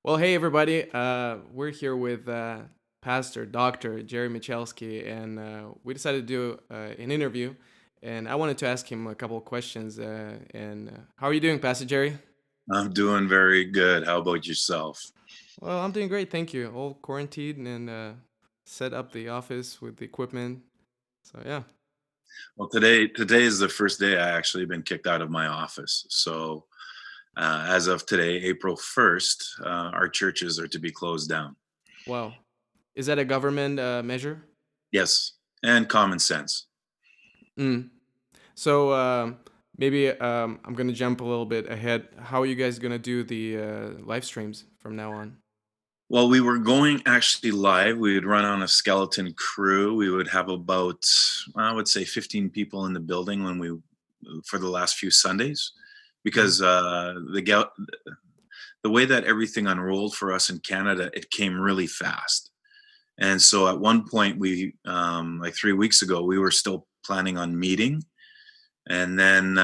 Well, hey everybody. We're here with Pastor Dr. Gerry Michalski, and we decided to do an interview. And I wanted to ask him a couple of questions. How are you doing, Pastor Jerry? I'm doing very good. How about yourself? Well, I'm doing great, thank you. All quarantined and set up the office with the equipment. So yeah. Well, today is the first day I actually been kicked out of my office. So, as of today, April 1st, our churches are to be closed down. Wow. Is that a government measure? Yes, and common sense. Mm. So maybe I'm gonna jump a little bit ahead. How are you guys gonna do the live streams from now on? Well, we were going actually live. We would run on a skeleton crew. We would have about, I would say, 15 people in the building for the last few Sundays, Mhm. because the way that everything unrolled for us in Canada, it came really fast. And so at one point, like 3 weeks ago, we were still planning on meeting. And then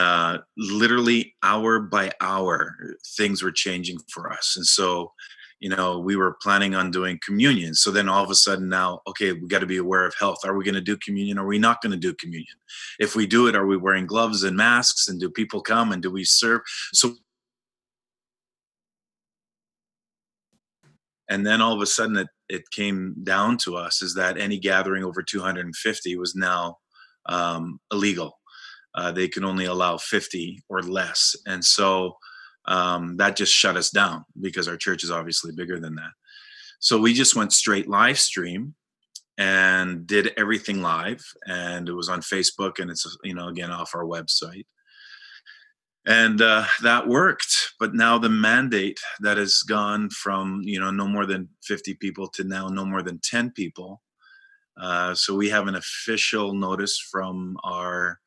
literally hour by hour, things were changing for us. And so, we were planning on doing communion. So then all of a sudden now, okay, we got to be aware of health. Are we going to do communion? Are we not going to do communion? If we do it, are we wearing gloves and masks? And do people come and do we serve? So, and then all of a sudden it came down to us is that any gathering over 250 was now illegal. They can only allow 50 or less. And so that just shut us down because our church is obviously bigger than that. So we just went straight live stream and did everything live. And it was on Facebook, and it's, again, off our website. And that worked. But now the mandate that has gone from, no more than 50 people to now no more than 10 people. So we have an official notice from our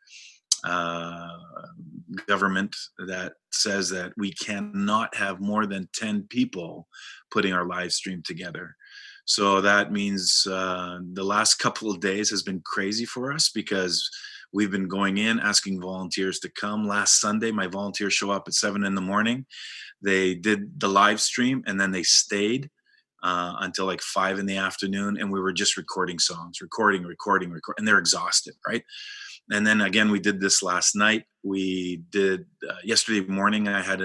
uh, government that says that we cannot have more than 10 people putting our live stream together. So that means the last couple of days has been crazy for us because we've been going in asking volunteers to come. Last Sunday, my volunteers show up at 7 in the morning. They did the live stream and then they stayed until like 5 in the afternoon, and we were just recording songs, and they're exhausted, right? And then again, we did this last night. We did yesterday morning. I had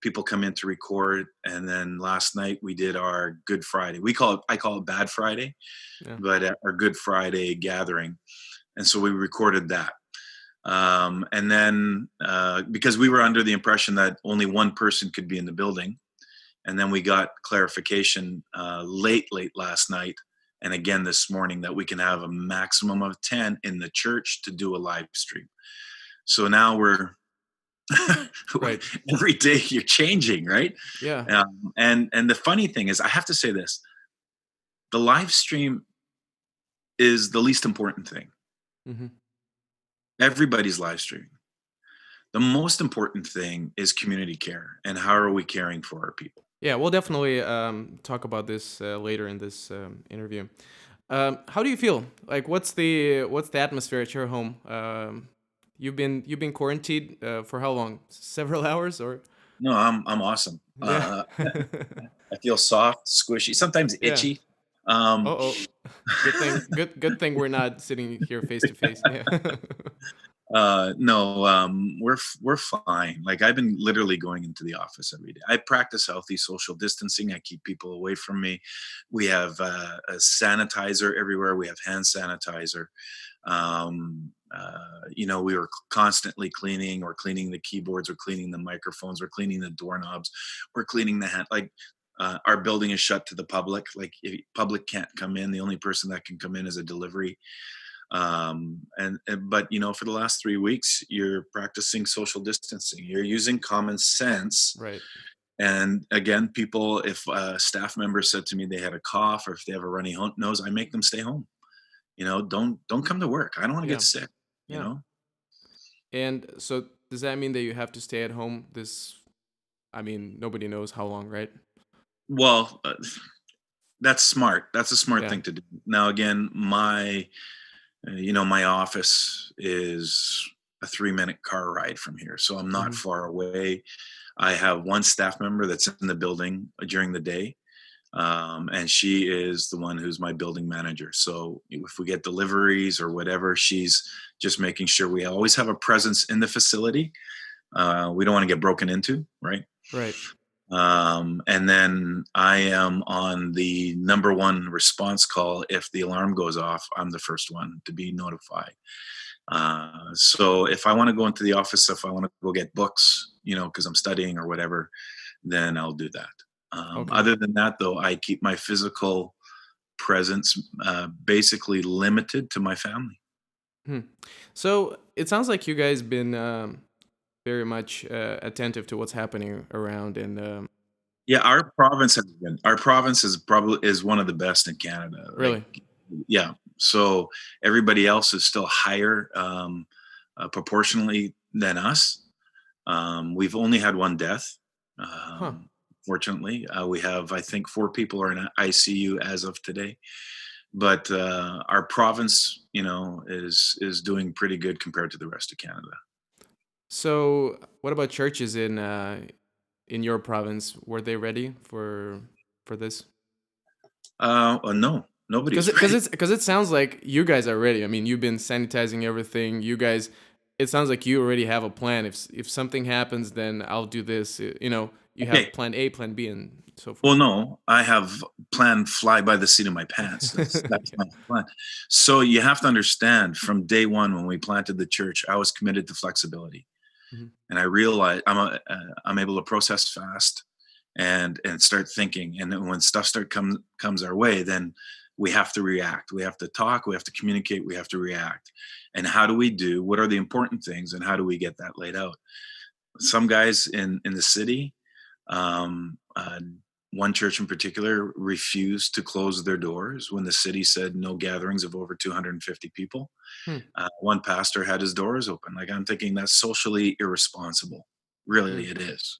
people come in to record, and then last night we did our Good Friday. I call it Bad Friday, Yeah. but our Good Friday gathering, and so we recorded that. And then because we were under the impression that only one person could be in the building, and then we got clarification late last night and again this morning that we can have a maximum of 10 in the church to do a live stream. So now we're Right. every day you're changing, right? Yeah. And the funny thing is, I have to say this: the live stream is the least important thing. Hmm. Everybody's live streaming. The most important thing is community care and how are we caring for our people. Yeah. We'll definitely talk about this later in this interview. How do you feel? Like, what's the atmosphere at your home? You've been quarantined for how long? Several hours or? No, I'm awesome. Yeah. I feel soft, squishy, sometimes Yeah. itchy. Um, Oh. Good thing we're not sitting here face to face. Yeah. no, we're fine. Like I've been literally going into the office every day. I practice healthy social distancing. I keep people away from me. We have a sanitizer everywhere. We have hand sanitizer. We were constantly cleaning. We're cleaning the keyboards. We're cleaning the microphones. We're cleaning the doorknobs. We're cleaning the hand. Like our building is shut to the public. Like public can't come in. The only person that can come in is a delivery. But for the last 3 weeks you're practicing social distancing, you're using common sense. Right. And again, people, if a staff member said to me they had a cough or if they have a runny nose, I make them stay home. Don't come to work. I don't want to get Yeah. sick you Yeah. know And so does that mean that you have to stay at home I mean, nobody knows how long, right? well, that's smart. That's a smart Yeah. thing to do. Now again, my office is a 3-minute car ride from here, so I'm not Hmm. far away. I have one staff member that's in the building during the day, and she is the one who's my building manager. So if we get deliveries or whatever, she's just making sure we always have a presence in the facility. We don't want to get broken into, right? Right. And then I am on the number one response call. If the alarm goes off, I'm the first one to be notified. So if I want to go into the office, if I want to go get books, because I'm studying or whatever, then I'll do that. Okay. Other than that, though, I keep my physical presence basically limited to my family. Hmm. So it sounds like you guys been very much attentive to what's happening around, and Yeah, our province is one of the best in Canada. Like, really. yeah. So everybody else is still higher proportionally than us. We've only had one death. Huh. Fortunately, we have, I think, 4 people are in ICU as of today. But our province, is doing pretty good compared to the rest of Canada. So what about churches in your province? Were they ready for this? No, Because nobody's because ready. it's because it sounds like you guys are ready. I mean, you've been sanitizing everything. You guys, it sounds like you already have a plan. If something happens, then I'll do this. You have Okay. plan A, plan B, and so Well, forth. no, I have planned fly by the seat of my pants. That's Yeah. my plan. So you have to understand from day one when we planted the church, I was committed to flexibility, Mhm. and I realized I'm able to process fast and start thinking. And then when stuff comes our way, then we have to react. We have to talk. We have to communicate. We have to react. And how do we do? What are the important things? And how do we get that laid out? Some guys in the city, um, uh, one church in particular refused to close their doors when the city said no gatherings of over 250 people. Hmm. One pastor had his doors open. Like, I'm thinking that's socially irresponsible. Hmm. Really, it is.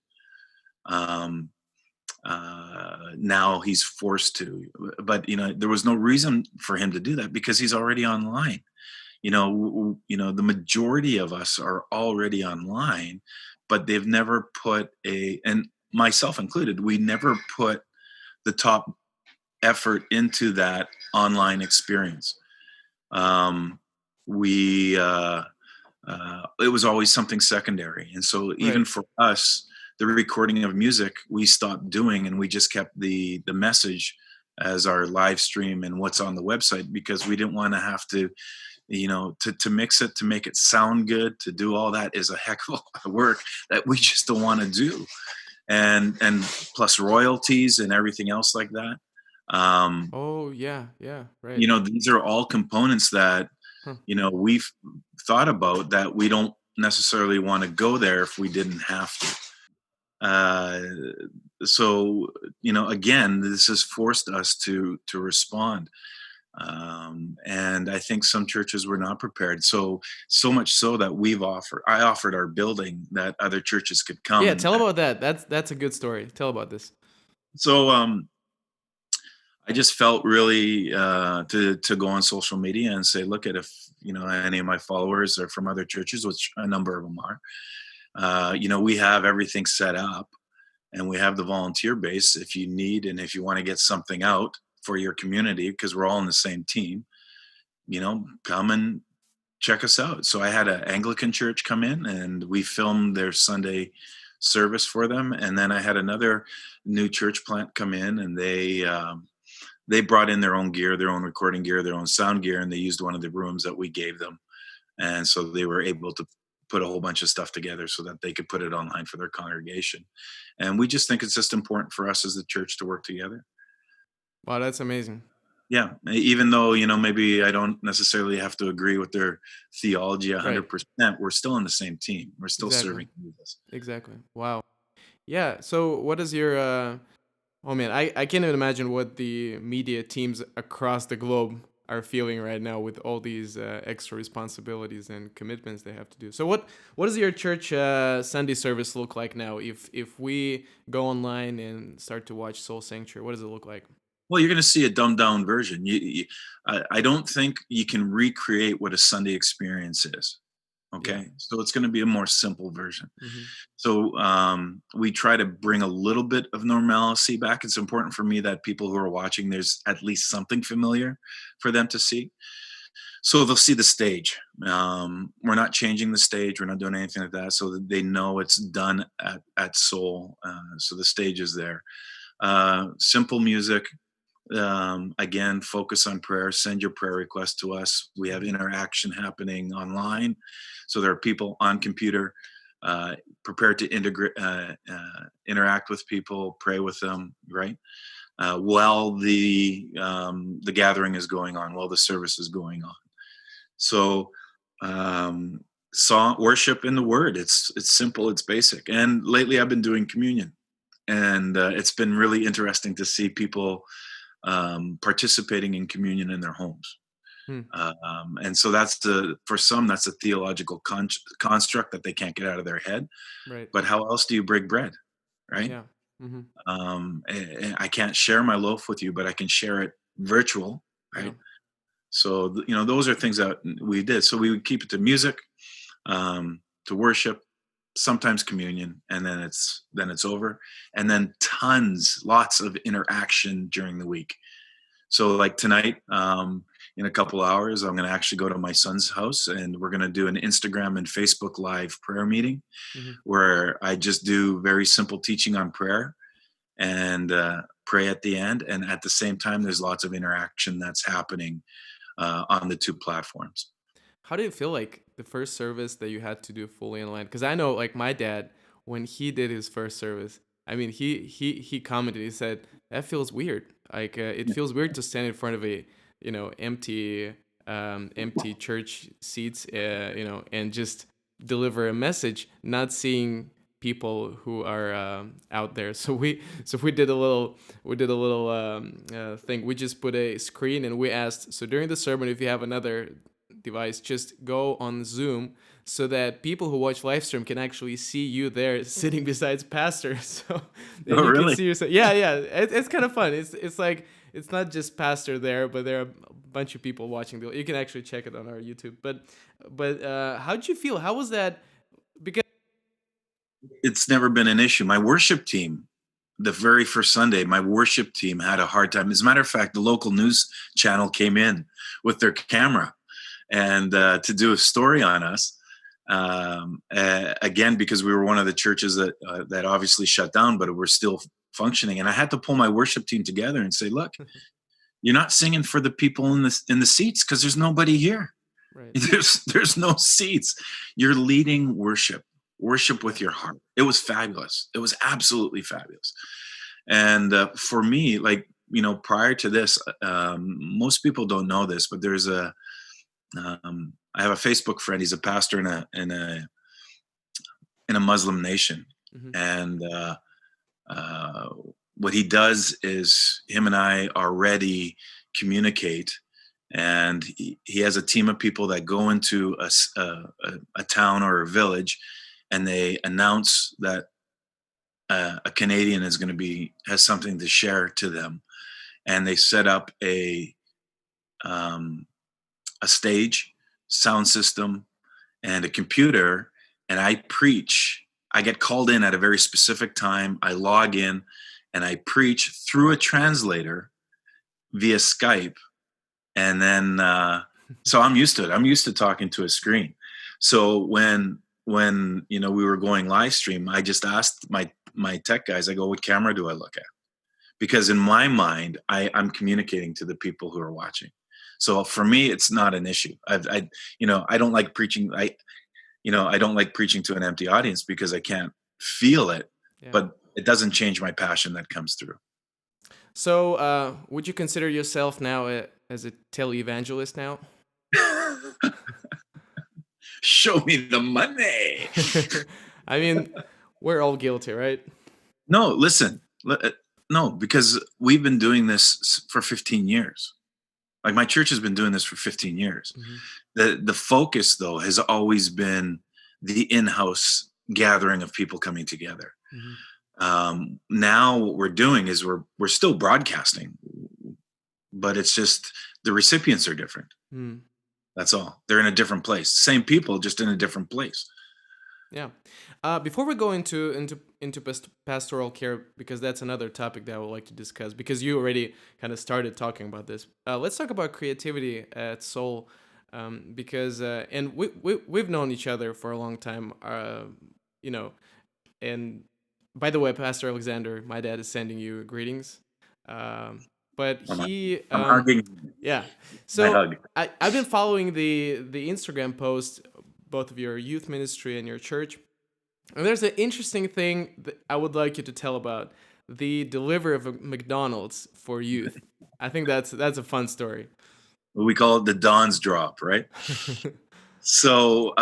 Um, Now he's forced to, but there was no reason for him to do that because he's already online. The majority of us are already online, but they've never put and myself included, we never put the top effort into that online experience. Um, we It was always something secondary, and so even Right. for us, the recording of music we stopped doing, and we just kept the message as our live stream and what's on the website because we didn't want to have to to mix it, to make it sound good, to do all that is a heck of a lot of work that we just don't want to do, and plus royalties and everything else like that. um Oh yeah, yeah. Right. these are all components that Huh. we've thought about that we don't necessarily want to go there if we didn't have to. uh so again, this has forced us to respond. And I think some churches were not prepared. So much so that I offered our building that other churches could come Yeah. and Tell about that. That's a good story. Tell about this. so I just felt really to go on social media and say, look, at if any of my followers are from other churches, which a number of them are, we have everything set up and we have the volunteer base if you need and if you want to get something out for your community because we're all in the same team, come and check us out. So I had an Anglican church come in and we filmed their Sunday service for them, and then I had another new church plant come in and they brought in their own gear, their own recording gear, their own sound gear, and they used one of the rooms that we gave them, and so they were able to put a whole bunch of stuff together so that they could put it online for their congregation. And we just think it's just important for us as the church to work together. Wow, that's amazing. Yeah, even though maybe I don't necessarily have to agree with their theology Right. 100%, we're still in the same team. We're still Exactly. serving Jesus. Exactly. Wow. Yeah. So, what is your? Oh man, I can't even imagine what the media teams across the globe are feeling right now with all these extra responsibilities and commitments they have to do. So, what does your church Sunday service look like now? If we go online and start to watch Soul Sanctuary, what does it look like? Well, you're going to see a dumbed down version. I don't think you can recreate what a Sunday experience is. Yeah. Okay, so it's going to be a more simple version. Hmm. So we try to bring a little bit of normalcy back. It's important for me that people who are watching, there's at least something familiar for them to see. So they'll see the stage. We're not changing the stage. We're not doing anything like that. So that they know it's done at Seoul. So the stage is there. Simple music. Again, focus on prayer. Send your prayer requests to us. We have Hmm. interaction happening online. So there are people on computer prepared to interact with people, pray with them, right? While the gathering is going on, while the service is going on. So song, worship in the word. It's simple, it's basic. And lately I've been doing communion. And it's been really interesting to see people participating in communion in their homes. Hmm. And so that's for some, that's a theological construct that they can't get out of their head. Right. But how else do you break bread? Right. Yeah. Hmm. And I can't share my loaf with you, but I can share it virtual. Yeah. Right. So, those are things that we did. So we would keep it to music, to worship, sometimes communion, and then it's over. And then lots of interaction during the week. So like tonight, in a couple hours, I'm going to actually go to my son's house and we're going to do an Instagram and Facebook live prayer meeting Hmm. where I just do very simple teaching on prayer and pray at the end. And at the same time, there's lots of interaction that's happening on the two platforms. How did it feel like the first service that you had to do fully online? Because I know, like my dad, when he did his first service, I mean, he commented. He said that feels weird. Like it feels weird to stand in front of a empty church seats, and just deliver a message, not seeing people who are out there. So we did a little thing. We just put a screen and we asked. So during the sermon, if you have another device, just go on Zoom so that people who watch livestream can actually see you there sitting beside pastor. So then Oh, you can really? see yourself. Yeah, yeah. It's kind of fun. It's like it's not just pastor there, but there are a bunch of people watching. You can actually check it on our YouTube. But how did you feel? How was that? Because It's never been an issue. My worship team, the very first Sunday, my worship team had a hard time. As a matter of fact, the local news channel came in with their camera and to do a story on us. Again, because we were one of the churches that obviously shut down, but we're still functioning. And I had to pull my worship team together and say, "Look, you're not singing for the people in the seats because there's nobody here. right. There's no seats. You're leading worship Yeah. with your heart." It was fabulous. It was absolutely fabulous. And for me, like, prior to this, most people don't know this, but I have a Facebook friend. He's a pastor in a Muslim nation, Hmm. and uh, what he does is him and I already communicate, and he has a team of people that go into a town or a village, and they announce that a Canadian is going to has something to share to them, and they set up um, a stage, sound system, and a computer, and I preach. I get called in at a very specific time. I log in and I preach through a translator via Skype. And then, so I'm used to it. I'm used to talking to a screen. So when we were going live stream, I just asked my tech guys, I go, "What camera do I look at?" Because in my mind, I'm communicating to the people who are watching. So for me, it's not an issue. I don't like preaching. I don't like preaching to an empty audience because I can't feel it, Yeah. but it doesn't change my passion that comes through. So would you consider yourself now as a televangelist now? Show me the money. I mean, we're all guilty, right? No, listen. No, because we've been doing this for 15 years. Like my church has been doing this for 15 years. Hmm. The focus though has always been the in-house gathering of people coming together. Hmm. Now what we're doing is we're still broadcasting, but it's just the recipients are different. Mm. That's all. They're in a different place. Same people, just in a different place. Yeah. Before we go into pastoral care, because that's another topic that I would like to discuss, because you already kind of started talking about this. Let's talk about creativity at Seoul, because and we've known each other for a long time. You know, and by the way, Pastor Alexander, my dad is sending you greetings. Um, but I'm, he, I'm hugging yeah. my So hug. I've been following the Instagram post, both of your youth ministry and your church. And there's an interesting thing that I would like you to tell about the delivery of a McDonald's for youth. I think that's a fun story. We call it the Don's drop, right? So,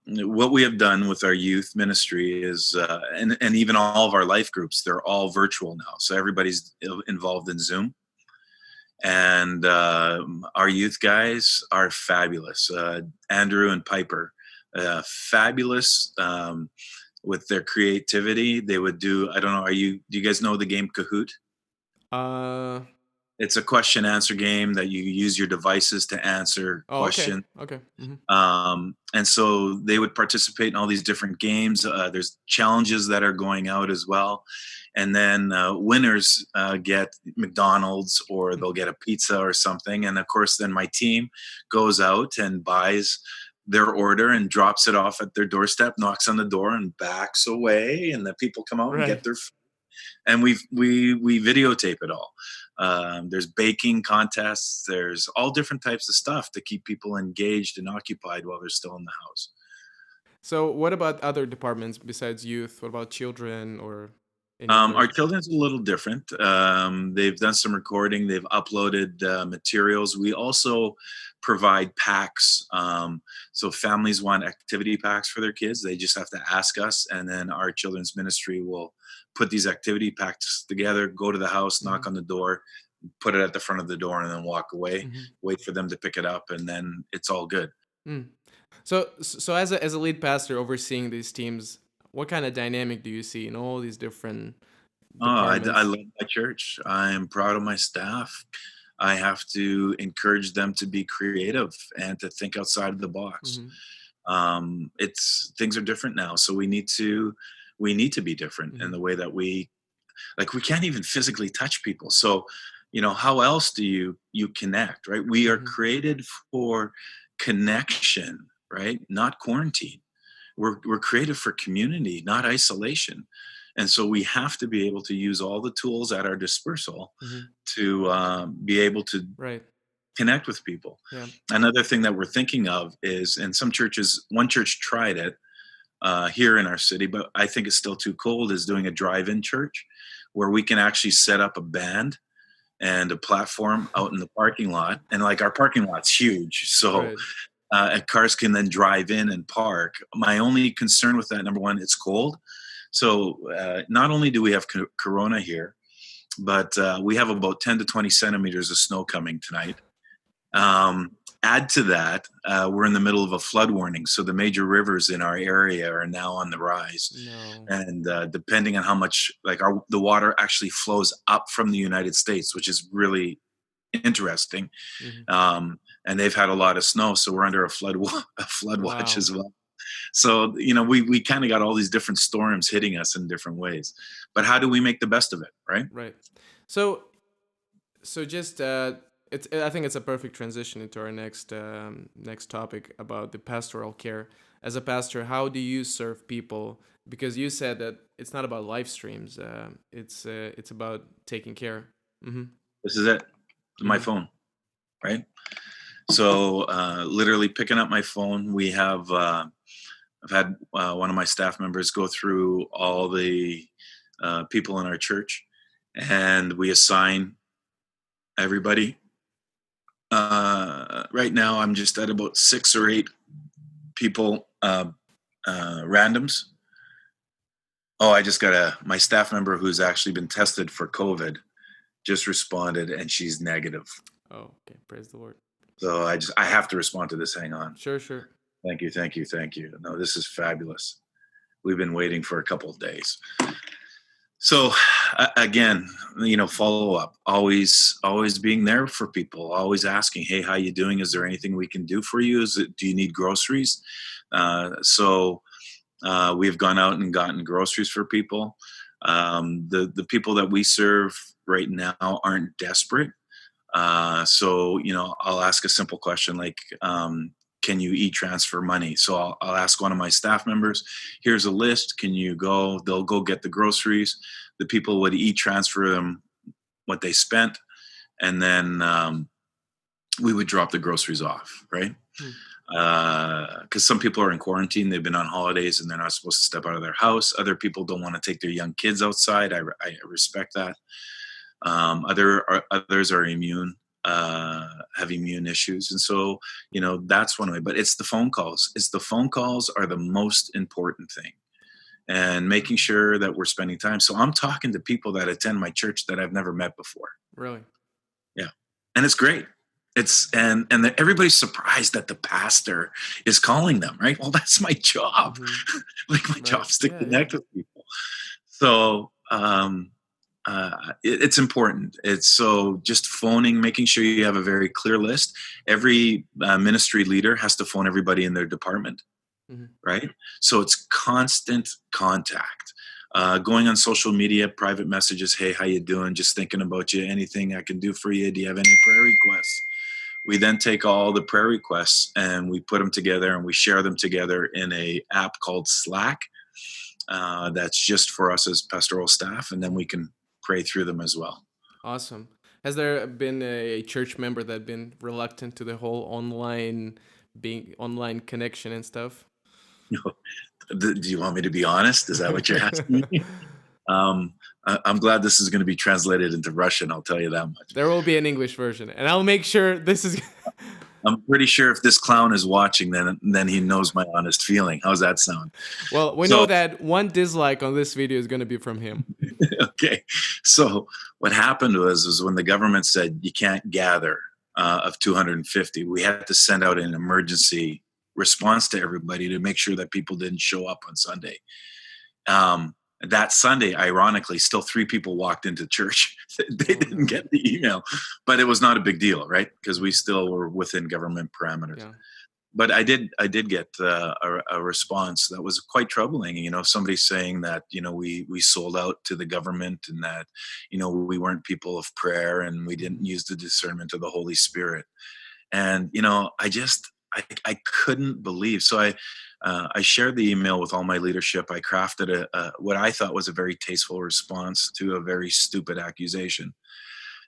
what we have done with our youth ministry is, and even all of our life groups, they're all virtual now. So everybody's involved in Zoom, and our youth guys are fabulous. Andrew and Piper, fabulous with their creativity. They would do. I don't know. Do you guys know the game Kahoot? uh It's a question answer game that you use your devices to answer oh, okay. questions. Okay. Hmm. And so they would participate in all these different games. There's challenges that are going out as well. And then winners get McDonald's, or they'll get a pizza or something. And of course, then my team goes out and buys their order and drops it off at their doorstep, knocks on the door and backs away. And the people come out and Right. get their and we videotape it all. There's baking contests. There's all different types of stuff to keep people engaged and occupied while they're still in the house. So what about other departments besides youth? What about children or any other? Our children's a little different. They've done some recording. They've uploaded materials. We also provide packs. So families want activity packs for their kids. They just have to ask us, and then our children's ministry will put these activity packs together, go to the house, Hmm. knock on the door, put it at the front of the door, and then walk away. Hmm. Wait for them to pick it up, and then it's all good. Mm. So as a lead pastor overseeing these teams, what kind of dynamic do you see in all these different Oh, I departments? love my church. I'm proud of my staff. I have to encourage them to be creative and to think outside of the box. Hmm. It's things are different now, so we need to be different in Hmm. the way that we can't even physically touch people. So, how else do you connect, right? We are Hmm. created for connection, right? Not quarantine. We're created for community, not isolation. And so we have to be able to use all the tools at our dispersal Hmm. to be able to Right. connect with people. Yeah. Another thing that we're thinking of is, in some churches, one church tried it here in our city, but I think it's still too cold, is doing a drive-in church where we can actually set up a band and a platform out in the parking lot. And like, our parking lot's huge. So Right. cars can then drive in and park. My only concern with that, number one, it's cold. So not only do we have corona here, but we have about 10 to 20 centimeters of snow coming tonight. Um, Add to that, we're in the middle of a flood warning. So the major rivers in our area are now on the rise. No. And depending on how much, like, the water actually flows up from the United States, which is really interesting. Hmm. And they've had a lot of snow, so we're under a a flood watch Wow. as well. So we kind of got all these different storms hitting us in different ways. But how do we make the best of it, right? Right. So just it's I think it's a perfect transition into our next topic about the pastoral care. As a pastor, how do you serve people? Because you said that it's not about live streams. It's about taking care. Hmm. This is it. My Hmm. phone, right? So literally picking up my phone. I've had one of my staff members go through all the people in our church, and we assign everybody. Right now, I'm just at about 6 or 8 people, randoms. Oh, I just got my staff member who's actually been tested for COVID just responded, and she's negative. Oh, okay. Praise the Lord. So I have to respond to this. Hang on. Sure, sure. Thank you, thank you, thank you. No, this is fabulous. We've been waiting for a couple of days. So again, follow up, always being there for people, always asking, hey, how you doing? Is there anything we can do for you? Do you need groceries? So we've gone out and gotten groceries for people. The people that we serve right now aren't desperate. So I'll ask a simple question like, can you e-transfer money? So I'll ask one of my staff members, here's a list, can you go? They'll go get the groceries. The people would e-transfer them what they spent, and then we would drop the groceries off, right? Hmm. Because some people are in quarantine, they've been on holidays and they're not supposed to step out of their house. Other people don't want to take their young kids outside. I respect that. Others are immune, have immune issues, and so that's one way. But it's the phone calls. It's the phone calls are the most important thing, and making sure that we're spending time. So I'm talking to people that attend my church that I've never met before. Really? Yeah, and it's great. Everybody's surprised that the pastor is calling them. Right? Well, that's my job. Mm-hmm. Like my Right. job's to Yeah. Yeah. connect with people. So it's important. It's so just phoning, making sure you have a very clear list. Every ministry leader has to phone everybody in their department, Mm-hmm. right? So it's constant contact. Going on social media, private messages. Hey, how you doing? Just thinking about you. Anything I can do for you? Do you have any prayer requests? We then take all the prayer requests and we put them together and we share them together in a app called Slack. That's just for us as pastoral staff, and then we can pray through them as well. Awesome. Has there been a church member that been reluctant to the whole online connection and stuff? Do you want me to be honest? Is that what you're asking me? I'm glad this is going to be translated into Russian. I'll tell you that much. There will be an English version, and I'll make sure this is. I'm pretty sure if this clown is watching, then he knows my honest feeling. How's that sound? Well, we know So that one dislike on this video is going to be from him. okay. So what happened was when the government said you can't gather of 250, we had to send out an emergency response to everybody to make sure that people didn't show up on Sunday. That Sunday, ironically, still 3 people walked into church. They didn't get the email, but it was not a big deal, right? Because we still were within government parameters. Yeah. But I did get a response that was quite troubling. Somebody saying that we sold out to the government and that we weren't people of prayer and we didn't use the discernment of the Holy Spirit. And I couldn't believe. So I shared the email with all my leadership. I crafted what I thought was a very tasteful response to a very stupid accusation.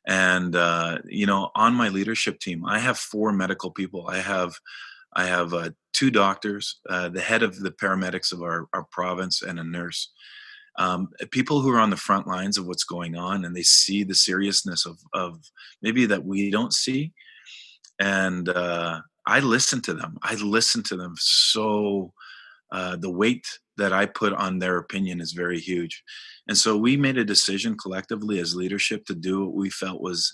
And on my leadership team, I have 4 medical people. I have 2 doctors, the head of the paramedics of our province, and a nurse. People who are on the front lines of what's going on, and they see the seriousness of maybe that we don't see. And I listen to them. I listen to them. So the weight that I put on their opinion is very huge. And so we made a decision collectively as leadership to do what we felt was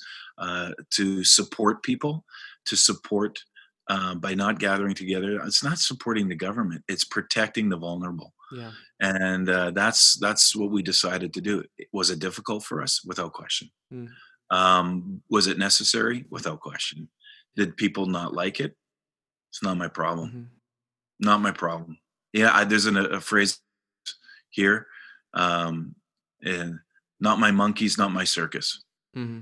to support people, to support by not gathering together. It's not supporting the government; it's protecting the vulnerable. Yeah. And that's what we decided to do. Was it difficult for us? Without question. Mm. Was it necessary? Without question. Did people not like it? It's not my problem. Mm-hmm. Not my problem. Yeah, there's a phrase here, um, and not my monkeys, not my circus. Mm-hmm.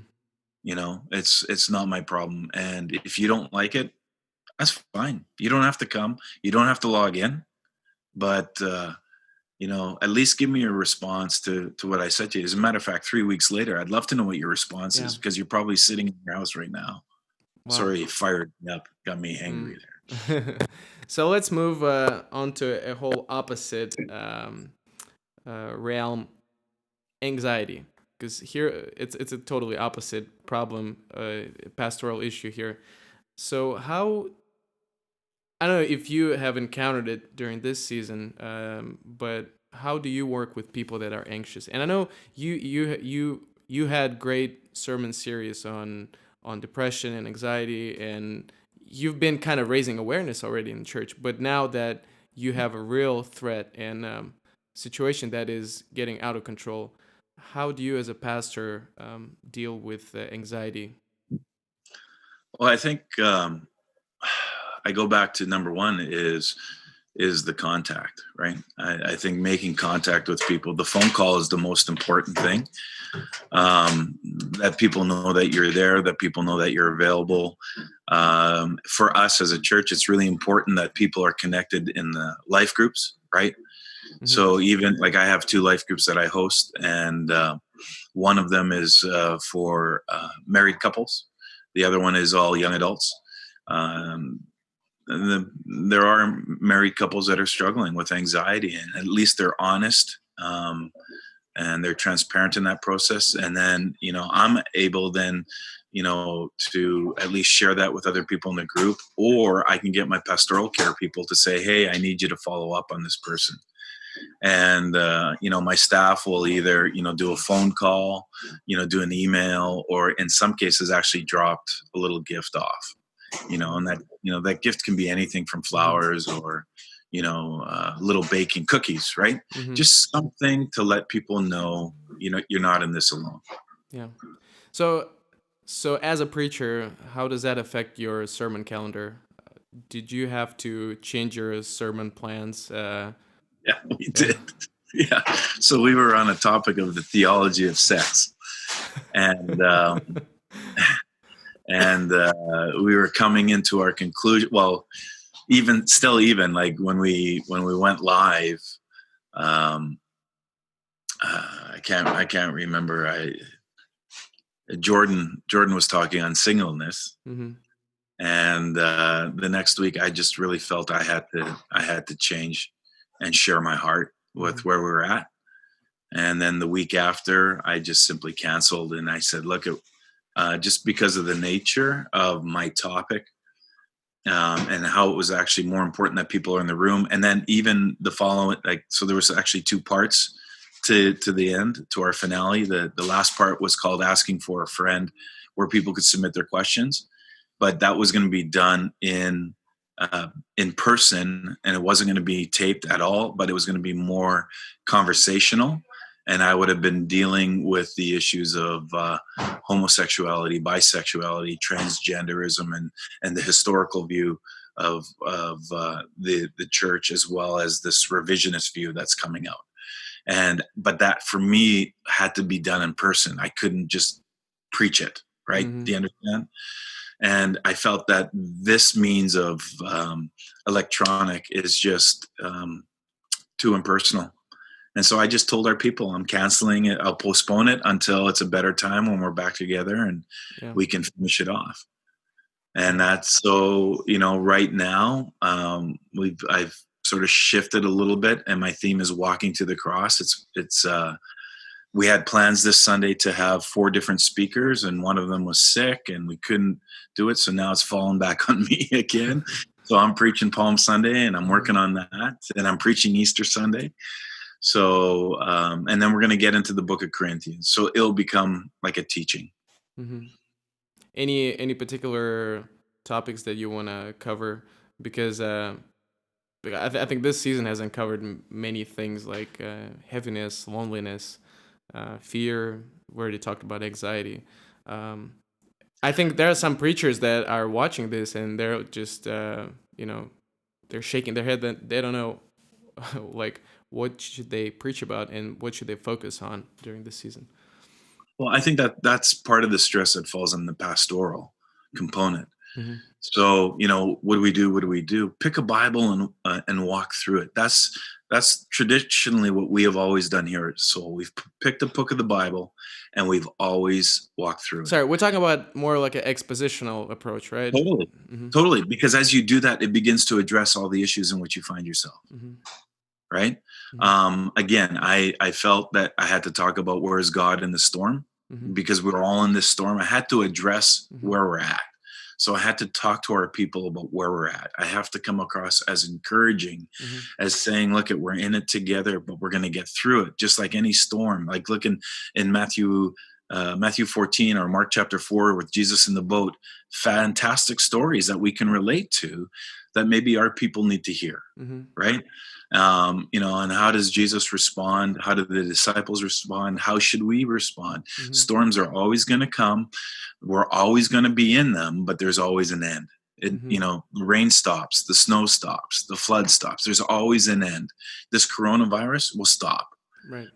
It's not my problem. And if you don't like it, that's fine. You don't have to come. You don't have to log in. But at least give me a response to what I said to you. As a matter of fact, 3 weeks later, I'd love to know what your response Yeah. is because you're probably sitting in your house right now. Wow. Sorry, it fired me up, got me angry there. So let's move on to a whole opposite realm, anxiety, because here it's a totally opposite problem, pastoral issue here. So how, I don't know if you have encountered it during this season, but how do you work with people that are anxious? And I know you had great sermon series on depression and anxiety, and you've been kind of raising awareness already in church. But now that you have a real threat and situation that is getting out of control, how do you as a pastor deal with anxiety? Well, I think I go back to number one is the contact, right? I think making contact with people. The phone call is the most important thing. That people know that you're there, that people know that you're available. For us as a church, it's really important that people are connected in the life groups, right? Hmm. So even like I have two life groups that I host, and one of them is for married couples. The other one is all young adults. Um, there are married couples that are struggling with anxiety, and at least they're honest. And they're transparent in that process, and then I'm able then to at least share that with other people in the group, or I can get my pastoral care people to say, hey, I need you to follow up on this person. And my staff will either do a phone call, do an email, or in some cases actually dropped a little gift off, and that gift can be anything from Hmm. flowers or little baking cookies, right? Hmm. Just something to let people know you're not in this alone. Yeah. So, so as a preacher, how does that affect your sermon calendar? Did you have to change your sermon plans? Yeah, we Yeah. did. Yeah, so we were on a topic of the theology of sex, and we were coming into our conclusion. Well, even like when we went live, um I can't remember. Jordan was talking on singleness, Hmm. and the next week I just really felt I had to change and share my heart Hmm. with where we were at. And then the week after, I just simply canceled, and I said, look, just because of the nature of my topic, and how it was actually more important that people are in the room. And then even the following, like, so there was actually two parts to the end, to our finale. The last part was called Asking for a Friend, where people could submit their questions, but that was going to be done in person, and it wasn't going to be taped at all, but it was going to be more conversational. And I would have been dealing with the issues of homosexuality, bisexuality, transgenderism, and the historical view of the church, as well as this revisionist view that's coming out. But that for me had to be done in person. I couldn't just preach it, right? Hmm. Do you understand? And I felt that this means of electronic is just too impersonal. And so I just told our people, I'm canceling it. I'll postpone it until it's a better time when we're back together and Yeah. we can finish it off. And Yeah. that's so, right now, I've sort of shifted a little bit, and my theme is walking to the cross. It's we had plans this Sunday to have 4 different speakers, and one of them was sick and we couldn't do it. So now it's fallen back on me again. So I'm preaching Palm Sunday, and I'm working Hmm. on that, and I'm preaching Easter Sunday. So, and then we're going to get into the book of Corinthians. So it'll become like a teaching. Hmm. Any particular topics that you want to cover? Because I think this season has uncovered many things like heaviness, loneliness, fear. We already talked about anxiety. Um, I think there are some preachers that are watching this and they're just, you know, they're shaking their head that they don't know, like, what should they preach about and what should they focus on during this season. Well, I think that that's part of the stress that falls on the pastoral component. Mm-hmm. So, what do we do? What do we do? Pick a Bible and walk through it. That's traditionally what we have always done here at Seoul. We've picked a book of the Bible, and we've always walked through it. Sorry, we're talking about more like an expositional approach, right? Totally, Mm-hmm. totally. Because as you do that, it begins to address all the issues in which you find yourself. Mm-hmm. Right? Mm-hmm. Again, I felt that I had to talk about where is God in the storm, Mm-hmm. because we're all in this storm. I had to address Mm-hmm. where we're at. So I had to talk to our people about where we're at. I have to come across as encouraging, Mm-hmm. as saying, look, we're in it together, but we're going to get through it, just like any storm. Like look in Matthew Matthew 14 or Mark chapter 4 with Jesus in the boat, fantastic stories that we can relate to that maybe our people need to hear, Mm-hmm. right? And how does Jesus respond? How do the disciples respond? How should we respond? Mm-hmm. Storms are always going to come. We're always going to be in them, but there's always an end. The rain stops, the snow stops, the flood stops. There's always an end. This coronavirus will stop. Right.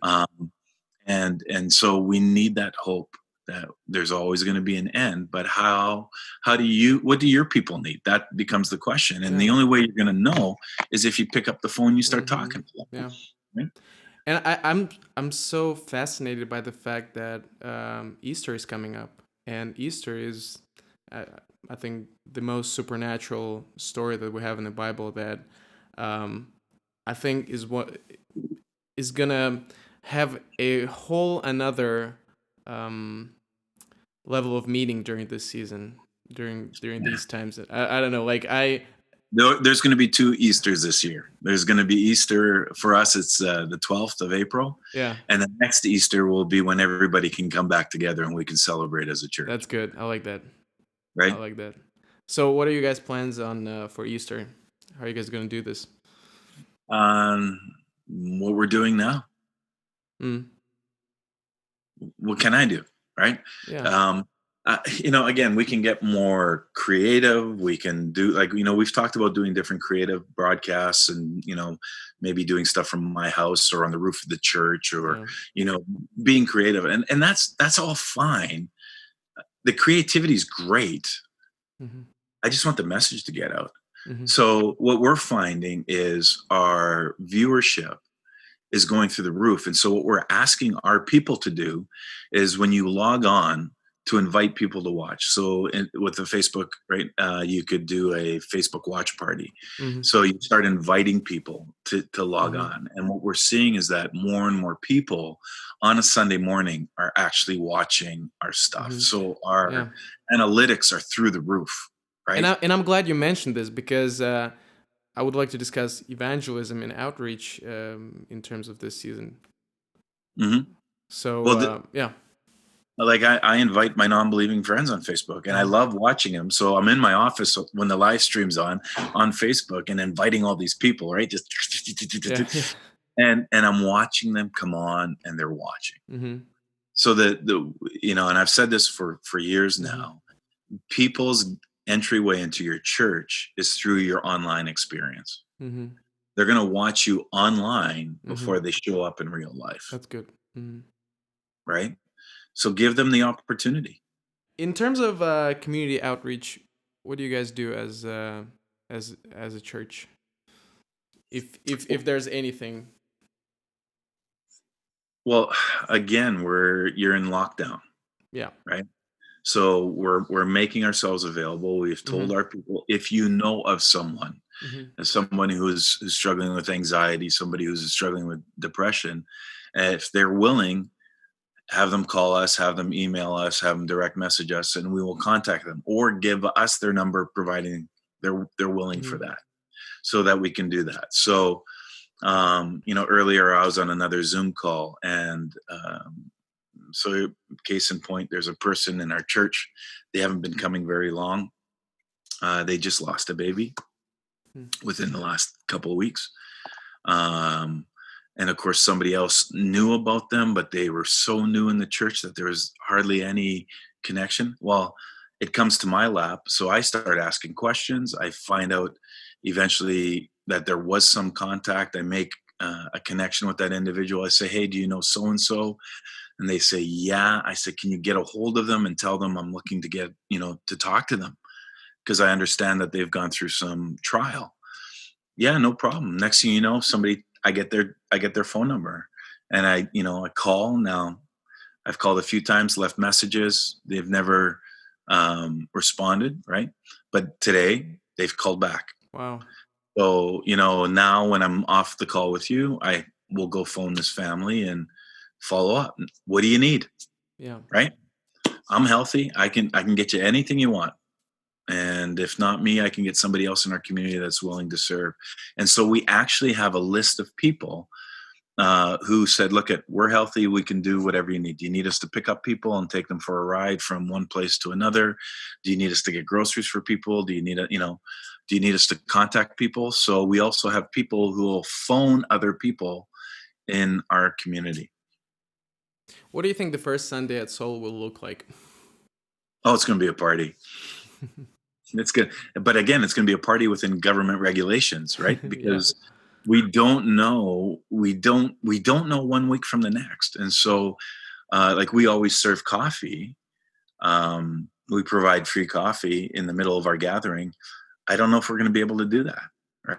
And so we need that hope that there's always going to be an end. But what do your people need? That becomes the question. And the only way you're going to know is if you pick up the phone and you start talking to them. Yeah. Right? And I'm so fascinated by the fact that Easter is coming up, and Easter is, I think, the most supernatural story that we have in the Bible that I think is what is gonna have a whole another level of meaning during this season, during these times. I don't know, like There's going to be 2 Easters this year. There's going to be Easter for us. It's the 12th of April. Yeah. And the next Easter will be when everybody can come back together and we can celebrate as a church. That's good. I like that. Right. I like that. So what are you guys' plans on for Easter? How are you guys going to do this? What we're doing now. What can I do? Right. Yeah. Again, we can get more creative. We can do we've talked about doing different creative broadcasts and, maybe doing stuff from my house or on the roof of the church or, being creative. And that's all fine. The creativity is great. Mm-hmm. I just want the message to get out. Mm-hmm. So what we're finding is our viewership is going through the roof. And so what we're asking our people to do is when you log on, to invite people to watch. So with the Facebook, right, you could do a Facebook watch party. Mm-hmm. So you start inviting people to log on. And what we're seeing is that more and more people on a Sunday morning are actually watching our stuff. Mm-hmm. So our analytics are through the roof, right? And I'm glad you mentioned this because I would like to discuss evangelism and outreach in terms of this season. Mm-hmm. So, Like I invite my non-believing friends on Facebook and I love watching them. So I'm in my office when the live stream's on Facebook and inviting all these people, right? Just and I'm watching them come on and they're watching. Mm-hmm. So and I've said this for years now, people's entryway into your church is through your online experience. Mm-hmm. They're going to watch you online before they show up in real life. That's good. Mm-hmm. Right? So give them the opportunity. In terms of community outreach, what do you guys do as a church? If there's anything. Well, again, you're in lockdown. Yeah. Right. So we're making ourselves available. We've told our people, if you know of someone, as someone who's struggling with anxiety, somebody who's struggling with depression, if they're willing, have them call us, have them email us, have them direct message us, and we will contact them or give us their number, providing they're willing for that, so that we can do that. So, earlier I was on another Zoom call, and so case in point, there's a person in our church. They haven't been coming very long. They just lost a baby within the last couple of weeks. And of course, somebody else knew about them, but they were so new in the church that there was hardly any connection. Well, it comes to my lap. So I start asking questions. I find out eventually that there was some contact. I make a connection with that individual. I say, hey, do you know so-and-so? And they say, yeah. I said, can you get a hold of them and tell them I'm looking to get, to talk to them? Because I understand that they've gone through some trial. Yeah, no problem. Next thing you know, I get their phone number and I call. Now I've called a few times, left messages. They've never responded. Right. But today they've called back. Wow. So, now when I'm off the call with you, I will go phone this family and follow up. What do you need? Yeah. Right. I'm healthy. I can get you anything you want. And if not me, I can get somebody else in our community that's willing to serve. And so we actually have a list of people who said, "Look, we're healthy. We can do whatever you need. Do you need us to pick up people and take them for a ride from one place to another? Do you need us to get groceries for people? Do you need do you need us to contact people?" So we also have people who will phone other people in our community. What do you think the first Sunday at Seoul will look like? Oh, it's going to be a party. It's good, but again, it's going to be a party within government regulations, right? Yeah. Because we don't know 1 week from the next, and so like we always serve coffee. We provide free coffee in the middle of our gathering. I don't know if we're going to be able to do that,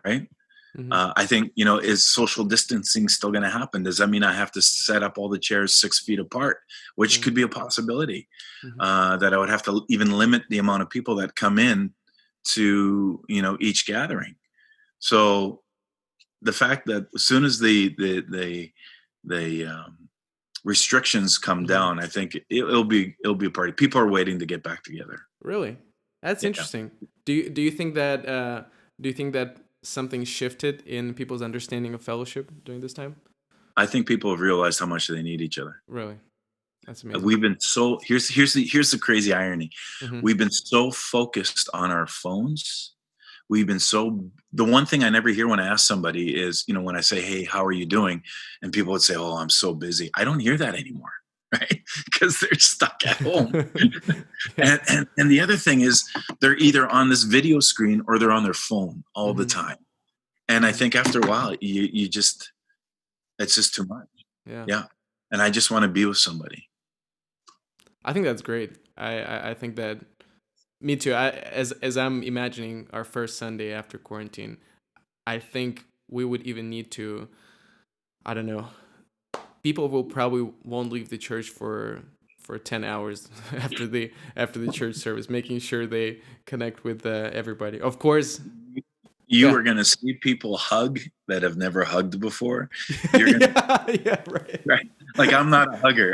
right? Hmm. I think, is social distancing still going to happen? Does that mean I have to set up all the chairs 6 feet apart, which Yeah. could be a possibility? Hmm. That I would have to even limit the amount of people that come in to each gathering. So the fact that as soon as the restrictions come Hmm. down, I think it'll be a party. People are waiting to get back together. Really? That's Yeah. interesting. Do you think that something shifted in people's understanding of fellowship during this time? I think people have realized how much they need each other. Really? That's amazing. We've been so here's the crazy irony. Hmm. We've been so focused on our phones. We've been so The one thing I never hear when I ask somebody is, when I say, "Hey, how are you doing?" And people would say, "Oh, I'm so busy." I don't hear that anymore, right? Because they're stuck at home. Yeah. And the other thing is they're either on this video screen or they're on their phone all the Hmm. time. And I Hmm. think after a while, you just it's just too much. Yeah. Yeah. And I just want to be with somebody. I think that's great. I think that me too. As I'm imagining our first Sunday after quarantine, I think we would even need to, I don't know, people will probably won't leave the church for 10 hours after the church service, making sure they connect with everybody. Of course, You yeah. are going to see people hug that have never hugged before. You're going to Yeah, yeah, right. Right. Like, I'm not a hugger.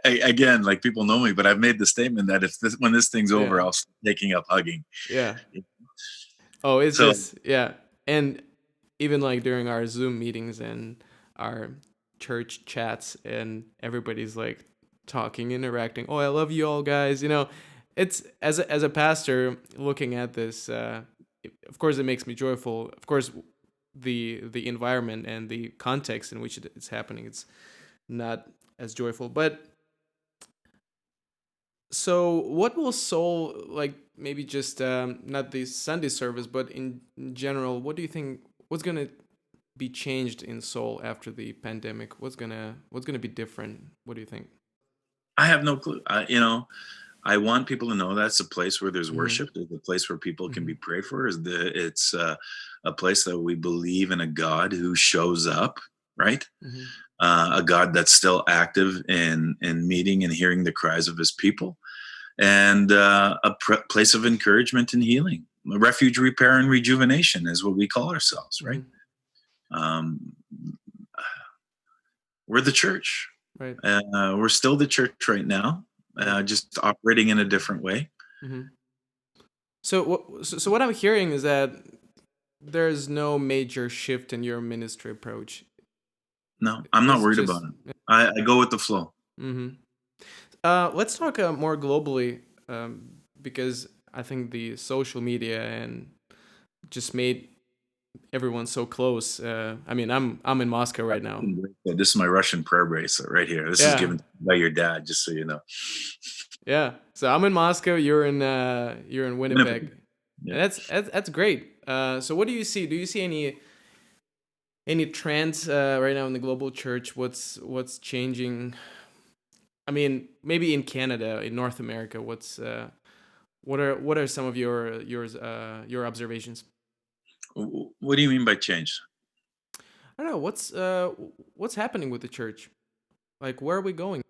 Again, like, people know me, but I've made the statement that when this thing's over, Yeah, I'll start taking up hugging. yeah. Oh, it's So just, yeah. And even like during our Zoom meetings and our church chats, and everybody's like talking, interacting. Oh, I love you all, guys. It's as a pastor looking at this. Of course, it makes me joyful. Of course, the environment and the context in which it's happening, it's not as joyful. But so, what will Seoul like? Maybe just not the Sunday service, but in general, what do you think? What's gonna be changed in Seoul after the pandemic? What's gonna be different? What do you think? I have no clue. I want people to know that's a place where there's Mm-hmm. worship. There's a place where people can Mm-hmm. be prayed for. It's a place that we believe in a God who shows up, right? Mm-hmm. A God that's still active in meeting and hearing the cries of his people, and a place of encouragement and healing. A refuge, repair, and rejuvenation is what we call ourselves, right? Mm-hmm. Um, we're the church. Right. We're still the church right now, Right. just operating in a different way. Mm-hmm. So what I'm hearing is that there's no major shift in your ministry approach. No, I'm not It's worried about just. it. I go with the flow. Mm-hmm. Let's talk more globally, because I think the social media and just made everyone so close. I mean, I'm in Moscow right now. This is my Russian prayer bracelet right here. This is Yeah, given by your dad, just so you know. yeah. So I'm in Moscow. You're in Winnipeg. Winnipeg, Yeah. and that's great. So what do you see? Do you see any trends right now in the global church? What's changing? I mean, maybe in Canada, in North America, what are some of your observations? What do you mean by change? I don't know what's happening with the church. Like, where are we going?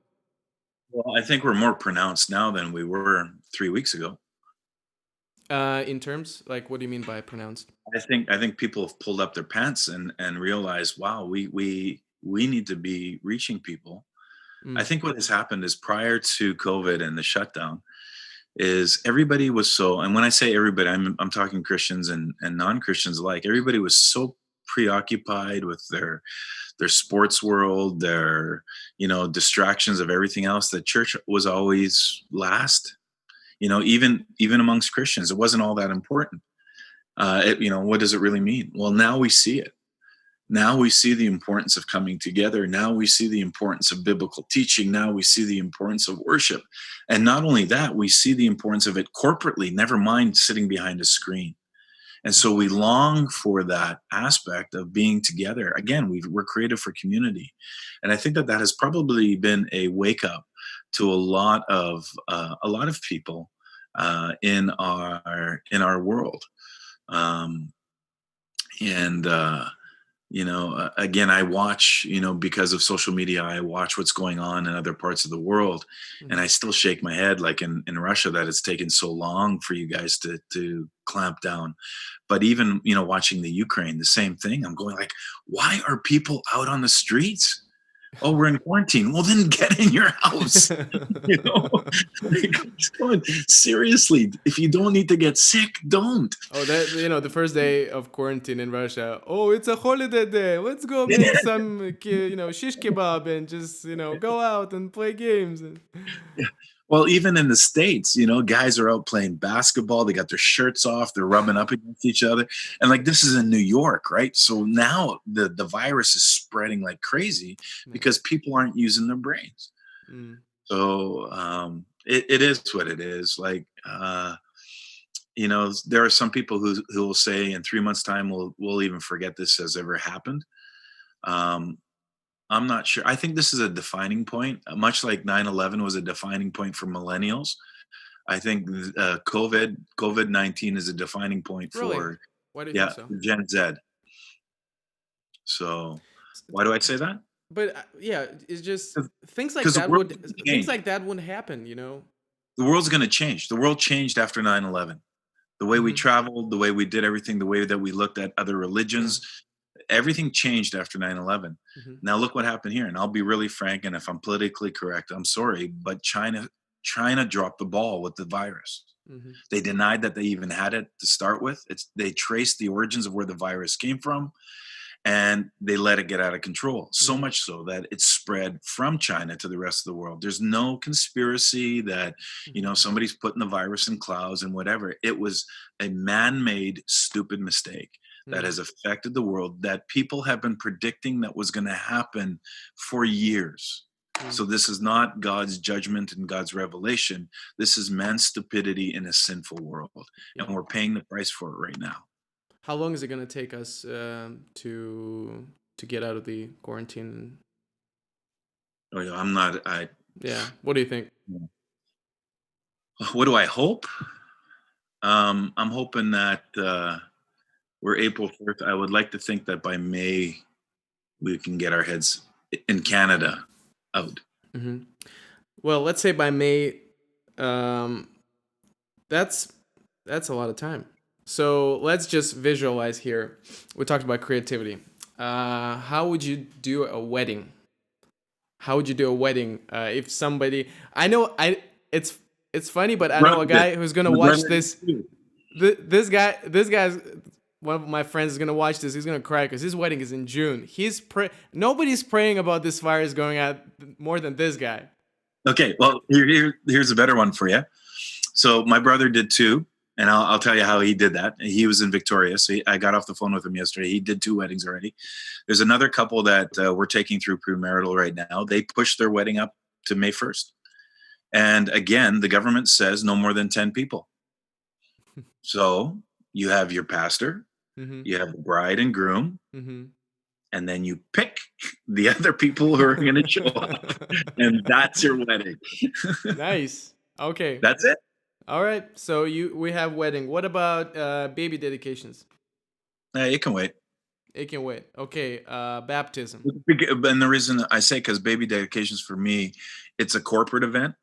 Well, I think we're more pronounced now than we were 3 weeks ago. In terms, like, what do you mean by pronounced? I think people have pulled up their pants and realized, wow, we need to be reaching people. I Mm, think what has happened is prior to COVID and the shutdown is everybody was so, and when I say everybody, I'm talking Christians and non-Christians alike. Everybody was so preoccupied with their sports world, their distractions of everything else. The church was always last. Even amongst Christians, it wasn't all that important. What does it really mean? Well, now we see it. Now we see the importance of coming together. Now we see the importance of biblical teaching. Now we see the importance of worship. And not only that, we see the importance of it corporately, never mind sitting behind a screen. And so we long for that aspect of being together. Again, we're created for community. And I think that has probably been a wake up to a lot of people in our world. Um, and again, I watch, because of social media, I watch what's going on in other parts of the world, and I still shake my head, like in Russia, that it's taken so long for you guys to clamp down. But even, watching the Ukraine, the same thing. I'm going like, why are people out on the streets? Oh, we're in quarantine. Well, then get in your house. you know, like, seriously, if you don't need to get sick, don't. Oh, that the first day of quarantine in Russia. Oh, it's a holiday day. Let's go make some shish kebab and just go out and play games. Well, even in the States, guys are out playing basketball. They got their shirts off. They're rubbing up against each other. And like, this is in New York, right? So now the virus is spreading like crazy because people aren't using their brains. Mm. So it is what it is. Like, there are some people who will say in 3 months' time, we'll even forget this has ever happened. I'm not sure. I think this is a defining point, much like 9/11 was a defining point for millennials. I think COVID-19 is a defining point Really? for, Why do you think yeah, so? Gen Z. So why do I say that? But yeah, it's just things like Because the that world would things changed. like that wouldn't happen. The world's going to change. The world changed after 9/11. The way we Mm-hmm. traveled, the way we did everything, the way that we looked at other Yeah. religions, everything changed after 9/11. Mm-hmm. Now look what happened here. And I'll be really frank, and if I'm politically correct, I'm sorry, but China dropped the ball with the virus. Mm-hmm. They denied that they even had it to start with. They traced the origins of where the virus came from, and they let it get out of control. So Mm-hmm. much so that it spread from China to the rest of the world. There's no conspiracy that, Mm-hmm. somebody's putting the virus in clouds and whatever. It was a man-made stupid mistake that Mm-hmm. has affected the world, that people have been predicting that was going to happen for years. So this is not God's judgment and God's revelation. This is man's stupidity in a sinful world. Yeah. And we're paying the price for it right now. How long is it gonna take us to get out of the quarantine? Oh, yeah, I'm not. Yeah. What do you think? What do I hope? I'm hoping that we're April 1st. I would like to think that by May we can get our heads in Canada out. Mm-hmm. Well, let's say by May. Um, that's a lot of time. So let's just visualize here. We talked about creativity. How would you do a wedding? How would you do a wedding if somebody? I know it's funny, but I know a guy who's gonna watch this. This guy's one of my friends is gonna watch this. He's gonna cry because his wedding is in June. Nobody's praying about this virus going out more than this guy. Okay, well here's a better one for you. So my brother did two, and I'll tell you how he did that. He was in Victoria, so I got off the phone with him yesterday. He did two weddings already. There's another couple that we're taking through premarital right now. They pushed their wedding up to May 1st. And again, the government says no more than 10 people. So you have your pastor, Mm-hmm. you have the bride and groom, Mm-hmm. and then you pick the other people who are going to show up. And that's your wedding. Nice. Okay. That's it. All right. So we have wedding. What about baby dedications? It can wait. It can wait. Okay. Baptism. And the reason I say, because baby dedications for me, it's a corporate event.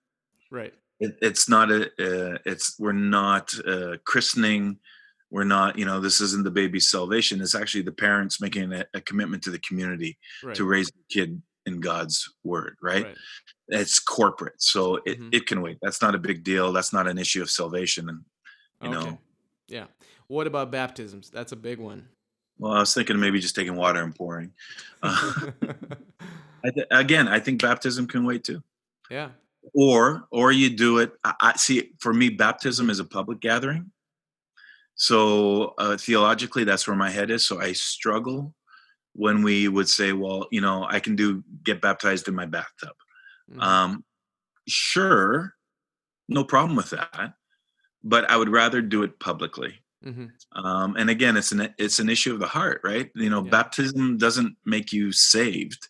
Right. It's not we're not christening. We're not, this isn't the baby's salvation. It's actually the parents making a commitment to the community to raise the kid in God's word, right? It's corporate. So it can wait. That's not a big deal. That's not an issue of salvation. And, Okay. Yeah. What about baptisms? That's a big one. Well, I was thinking of maybe just taking water and pouring. Uh, again, I think baptism can wait too. Yeah. Or you do it. I see. For me, baptism Hmm. is a public gathering. So theologically, that's where my head is. So I struggle when we would say, well, I can get baptized in my bathtub. Hmm. Um, sure, no problem with that, but I would rather do it publicly. Hmm. And again, it's an issue of the heart, right? Yeah. Baptism doesn't make you saved;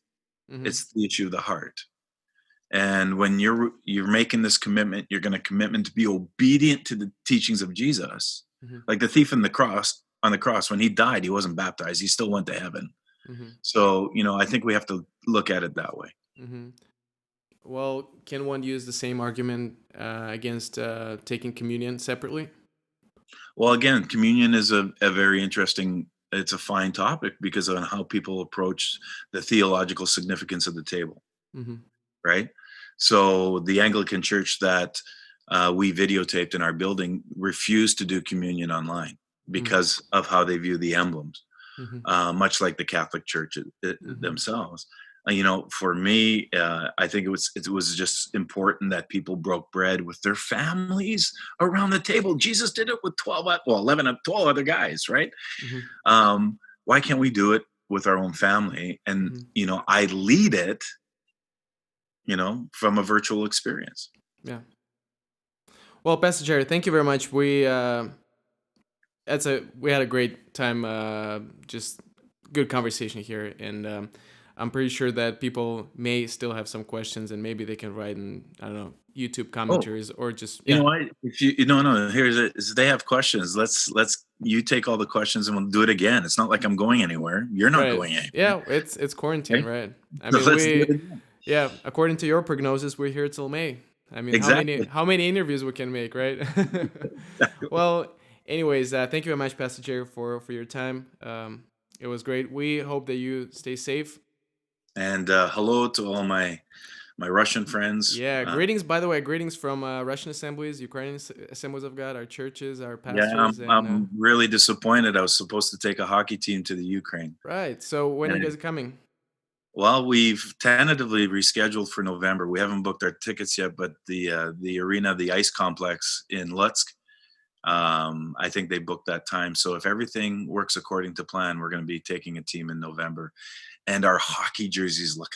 Hmm. it's the issue of the heart. And when you're making this commitment, you're going to commitment to be obedient to the teachings of Jesus. Hmm. Like the thief on the cross, when he died, he wasn't baptized; he still went to heaven. Hmm. So, I think we have to look at it that way. Hmm. Well, can one use the same argument against taking communion separately? Well, again, communion is a very interesting. It's a fine topic because of how people approach the theological significance of the table, Hmm. right? So the Anglican Church that we videotaped in our building refused to do communion online Hmm. because of how they view the emblems, Hmm. much like the Catholic Church Hmm. themselves. For me, I think it was just important that people broke bread with their families around the table. Jesus did it with 11, 12 other guys, right? Hmm. Why can't we do it with our own family? And Hmm. I lead it, from a virtual experience. Yeah. Well, Pastor Jerry, thank you very much. We had a great time. Just good conversation here, and I'm pretty sure that people may still have some questions, and maybe they can write in, I don't know, YouTube Oh, commentaries or just you know yeah. what? If you no no here's it. Is they have questions. Let's you take all the questions and we'll do it again. It's not like I'm going anywhere. You're not Right. going anywhere. Yeah, it's quarantine, Okay. right? I So mean, let's do it again. yeah, according to your prognosis, we're here till May. I mean, Exactly. how many interviews we can make, right? Well, anyways, thank you very much, Pastor Jerry, for your time. It was great. We hope that you stay safe. And hello to all my Russian friends. Yeah, greetings. By the way, greetings from Russian assemblies, Ukrainian assemblies of God, our churches, our Yeah, pastors, I'm and I'm really disappointed. I was supposed to take a hockey team to the Ukraine, right. So when are you and guys coming? well, we've tentatively rescheduled for November. We haven't booked our tickets yet, but the arena, the ice complex in Lutsk, I think they booked that time. So if everything works according to plan, we're going to be taking a team in November, and our hockey jerseys look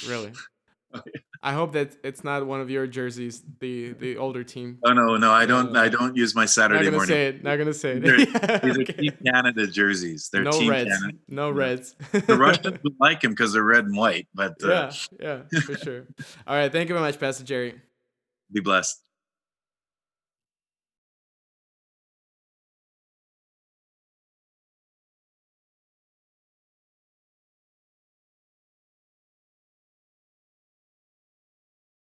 Really? amazing. I hope that it's not one of your jerseys, the older team. Oh no, no, I No, don't. no, I no. don't use my Not Saturday gonna morning. say it. Not gonna say These are it. Yeah, these are okay. Team Canada jerseys. They're No Team reds. Canada. No Yeah. reds. The Russians would like him because they're red and white. But Yeah, yeah, for sure. All right. Thank you very much, Pastor Jerry. be blessed.